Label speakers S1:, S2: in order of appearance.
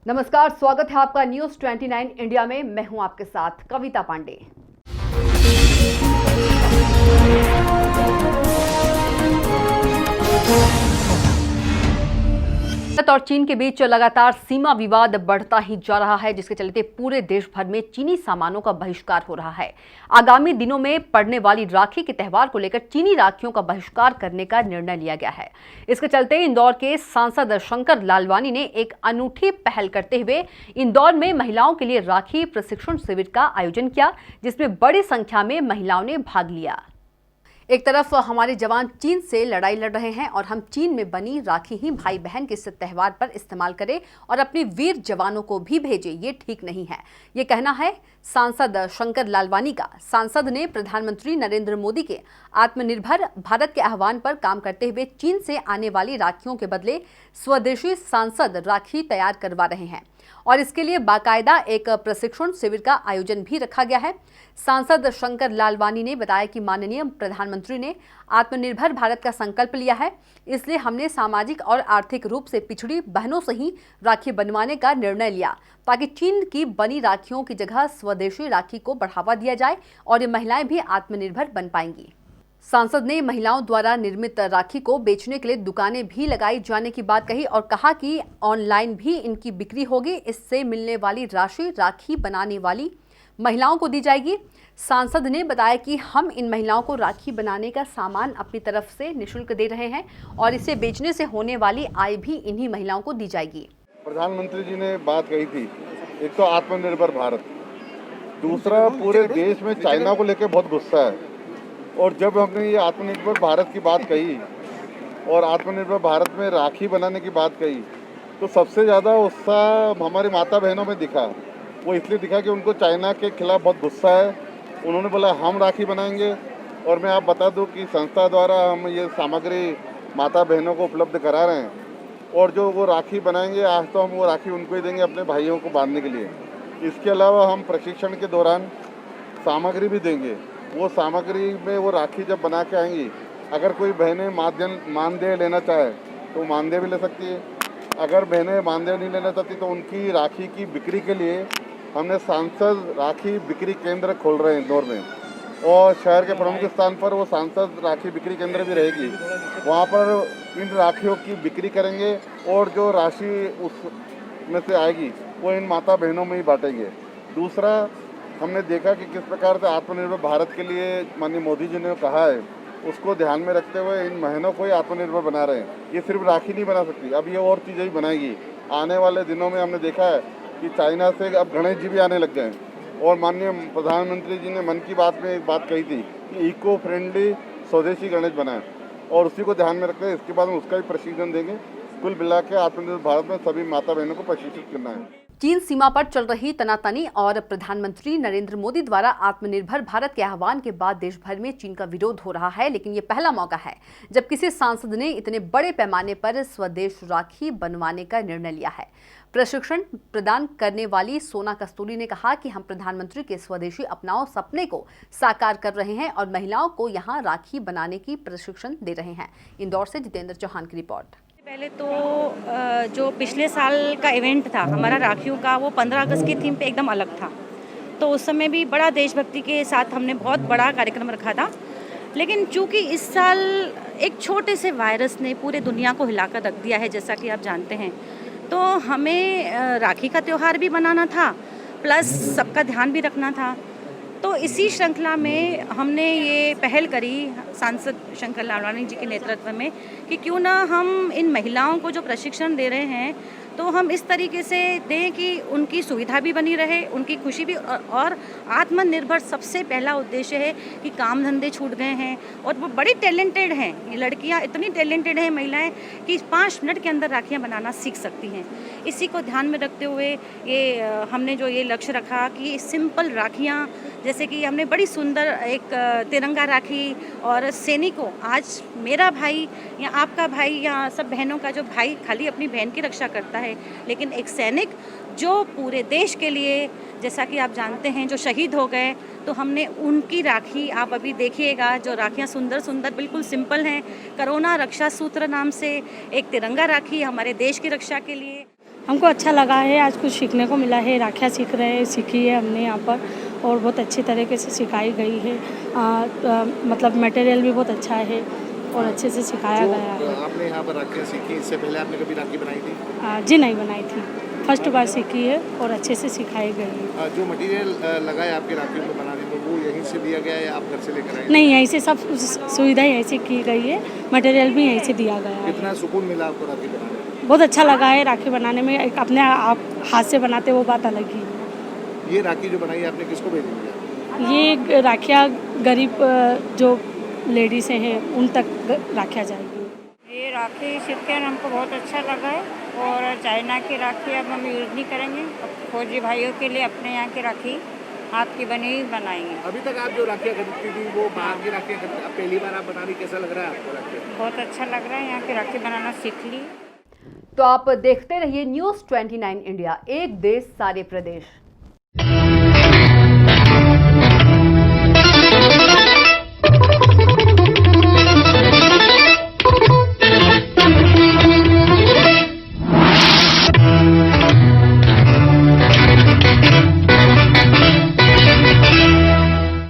S1: नमस्कार, स्वागत है आपका न्यूज 29 इंडिया में। मैं हूं आपके साथ कविता पांडे। भारत और चीन के बीच लगातार सीमा विवाद बढ़ता ही जा रहा है, जिसके चलते पूरे देश भर में चीनी सामानों का बहिष्कार हो रहा है। आगामी दिनों में पड़ने वाली राखी के त्यौहार को लेकर चीनी राखियों का बहिष्कार करने का निर्णय लिया गया है। इसके चलते इंदौर के सांसद शंकर लालवानी ने एक अनूठी पहल करते हुए इंदौर में महिलाओं के लिए राखी प्रशिक्षण शिविर का आयोजन किया, जिसमें बड़ी संख्या में महिलाओं ने भाग लिया। एक तरफ हमारे जवान चीन से लड़ाई लड़ रहे हैं और हम चीन में बनी राखी ही भाई बहन के इस त्योहार पर इस्तेमाल करें और अपने वीर जवानों को भी भेजें, ये ठीक नहीं है। ये कहना है सांसद शंकर लालवानी का। सांसद ने प्रधानमंत्री नरेंद्र मोदी के आत्मनिर्भर भारत के आह्वान पर काम करते हुए चीन से आने वाली राखियों के बदले स्वदेशी सांसद राखी तैयार करवा रहे हैं और इसके लिए बाकायदा एक प्रशिक्षण शिविर का आयोजन भी रखा गया है। सांसद शंकर लालवानी ने बताया कि माननीय प्रधानमंत्री ने आत्मनिर्भर भारत का संकल्प लिया है, इसलिए हमने सामाजिक और आर्थिक रूप से पिछड़ी बहनों से ही राखी बनवाने का निर्णय लिया, ताकि चीन की बनी राखियों की जगह स्वदेशी राखी को बढ़ावा दिया जाए और ये महिलाएं भी आत्मनिर्भर बन पाएंगी। सांसद ने महिलाओं द्वारा निर्मित राखी को बेचने के लिए दुकानें भी लगाई जाने की बात कही और कहा कि ऑनलाइन भी इनकी बिक्री होगी। इससे मिलने वाली राशि राखी बनाने वाली महिलाओं को दी जाएगी। सांसद ने बताया कि हम इन महिलाओं को राखी बनाने का सामान अपनी तरफ से निःशुल्क दे रहे हैं और इसे बेचने से होने वाली आय भी इन्हीं महिलाओं को दी जाएगी।
S2: प्रधानमंत्री जी ने बात कही थी, एक तो आत्मनिर्भर भारत, दूसरा पूरे देश में चाइना को लेकर बहुत गुस्सा है। और जब हमने ये आत्मनिर्भर भारत की बात कही और आत्मनिर्भर भारत में राखी बनाने की बात कही, तो सबसे ज़्यादा उत्साह हमारी माता बहनों में दिखा। वो इसलिए दिखा कि उनको चाइना के खिलाफ बहुत गुस्सा है। उन्होंने बोला हम राखी बनाएंगे। और मैं आप बता दूं कि संस्था द्वारा हम ये सामग्री माता बहनों को उपलब्ध करा रहे हैं और जो वो राखी बनाएंगे, आज तो हम वो राखी उनको ही देंगे अपने भाइयों को बांधने के लिए। इसके अलावा हम प्रशिक्षण के दौरान सामग्री भी देंगे। वो सामग्री में वो राखी जब बना के आएंगी, अगर कोई बहनें मानदेय लेना चाहे तो मानदेय भी ले सकती है। अगर बहनें मानदेय नहीं लेना चाहती तो उनकी राखी की बिक्री के लिए हमने सांसद राखी बिक्री केंद्र खोल रहे हैं इंदौर में, और शहर के प्रमुख स्थान पर वो सांसद राखी बिक्री केंद्र भी रहेगी। वहाँ पर इन राखियों की बिक्री करेंगे और जो राशि उसमें से आएगी वो इन माता बहनों में ही बांटेंगे। दूसरा, हमने देखा कि किस प्रकार से आत्मनिर्भर भारत के लिए माननीय मोदी जी ने कहा है, उसको ध्यान में रखते हुए इन बहनों को ही आत्मनिर्भर बना रहे हैं। ये सिर्फ राखी नहीं बना सकती, अब ये और चीज़ें ही बनाएगी। आने वाले दिनों में हमने देखा है कि चाइना से अब गणेश जी भी आने लग गए हैं और माननीय प्रधानमंत्री जी ने मन की बात में एक बात कही थी कि इको फ्रेंडली स्वदेशी गणेश बनाएं, और उसी को ध्यान में रखते हैं इसके बाद हम उसका भी प्रशिक्षण देंगे। कुल मिला के आत्मनिर्भर भारत में सभी माता बहनों को प्रशिक्षित करना है।
S1: चीन सीमा पर चल रही तनातनी और प्रधानमंत्री नरेंद्र मोदी द्वारा आत्मनिर्भर भारत के आह्वान के बाद देश भर में चीन का विरोध हो रहा है, लेकिन ये पहला मौका है जब किसी सांसद ने इतने बड़े पैमाने पर स्वदेश राखी बनवाने का निर्णय लिया है। प्रशिक्षण प्रदान करने वाली सोना कस्तूरी ने कहा कि हम प्रधानमंत्री के स्वदेशी अपनाओ सपने को साकार कर रहे हैं और महिलाओं को यहाँ राखी बनाने की प्रशिक्षण दे रहे हैं। इंदौर से जितेंद्र चौहान की रिपोर्ट।
S3: पहले तो जो पिछले साल का इवेंट था हमारा राखियों का, वो 15 अगस्त की थीम पे एकदम अलग था। तो उस समय भी बड़ा देशभक्ति के साथ हमने बहुत बड़ा कार्यक्रम रखा था। लेकिन चूंकि इस साल एक छोटे से वायरस ने पूरे दुनिया को हिलाकर रख दिया है, जैसा कि आप जानते हैं, तो हमें राखी का त्यौहार भी मनाना था, प्लस सबका ध्यान भी रखना था। तो इसी श्रृंखला में हमने ये पहल करी सांसद शंकर लालवानी जी के नेतृत्व में कि क्यों ना हम इन महिलाओं को जो प्रशिक्षण दे रहे हैं तो हम इस तरीके से दें कि उनकी सुविधा भी बनी रहे, उनकी खुशी भी, और आत्मनिर्भर सबसे पहला उद्देश्य है कि काम धंधे छूट गए हैं और वो बड़ी टैलेंटेड हैं। ये लड़कियां इतनी टैलेंटेड हैं महिलाएं कि 5 मिनट के अंदर राखियां बनाना सीख सकती हैं। इसी को ध्यान में रखते हुए ये हमने जो ये लक्ष्य रखा कि सिंपल राखियां, जैसे कि हमने बड़ी सुंदर एक तिरंगा राखी और सैनिकों, आज मेरा भाई या आपका भाई या सब बहनों का जो भाई खाली अपनी बहन की रक्षा करता है, लेकिन एक सैनिक जो पूरे देश के लिए, जैसा कि आप जानते हैं, जो शहीद हो गए, तो हमने उनकी राखी, आप अभी देखिएगा जो राखियाँ सुंदर सुंदर बिल्कुल सिंपल हैं। करोना रक्षा सूत्र नाम से एक तिरंगा राखी हमारे देश की रक्षा के लिए।
S4: हमको अच्छा लगा है, आज कुछ सीखने को मिला है, राखियाँ सीखी है हमने यहाँ पर और बहुत अच्छी तरीके से सिखाई गई है। मतलब मटेरियल भी बहुत अच्छा है और अच्छे से सिखाया गया है।
S5: आपने यहाँ पर राखियाँ सीखी, इससे पहले आपने कभी राखी बनाई थी?
S4: जी नहीं बनाई थी, फर्स्ट बार सीखी है और अच्छे से सिखाई गई है।
S5: जो मटेरियल लगा है आपकी राखियों को बनाने में, वो यहीं से दिया गया है या आप घर से लेकर आए?
S4: नहीं, यहीं से सब सुविधा यहीं से की गई है, मटेरियल भी यहीं से दिया गया है।
S5: कितना सुकून मिला आपको राखी बनाने में?
S4: बहुत अच्छा लगा है राखी बनाने में, एक अपने आप हाथ से बनाते वो बात अलग ही है।
S5: ये राखी जो बनाई है आपने किसको भेजी है?
S4: ये राखियाँ गरीब जो लेडीज़ हैं उन तक राखियाँ जाएगी।
S6: ये राखी सीखकर हमको बहुत अच्छा लगा है और चाइना की राखी अब हम यूज़ नहीं करेंगे। अब फौजी भाइयों के लिए अपने यहाँ की राखी हाथ की बनी हुई बनाएंगे।
S5: अभी तक आप जो राखियाँ खरीदती थी वो बाहर की राखियाँ खरीदती, अब पहली बार आप बना रही, कैसा लग रहा है आपको राखी?
S6: बहुत अच्छा लग रहा है, यहाँ की राखी बनाना सीख ली।
S1: तो आप देखते रहिए न्यूज़ 29 इंडिया, एक देश सारे प्रदेश।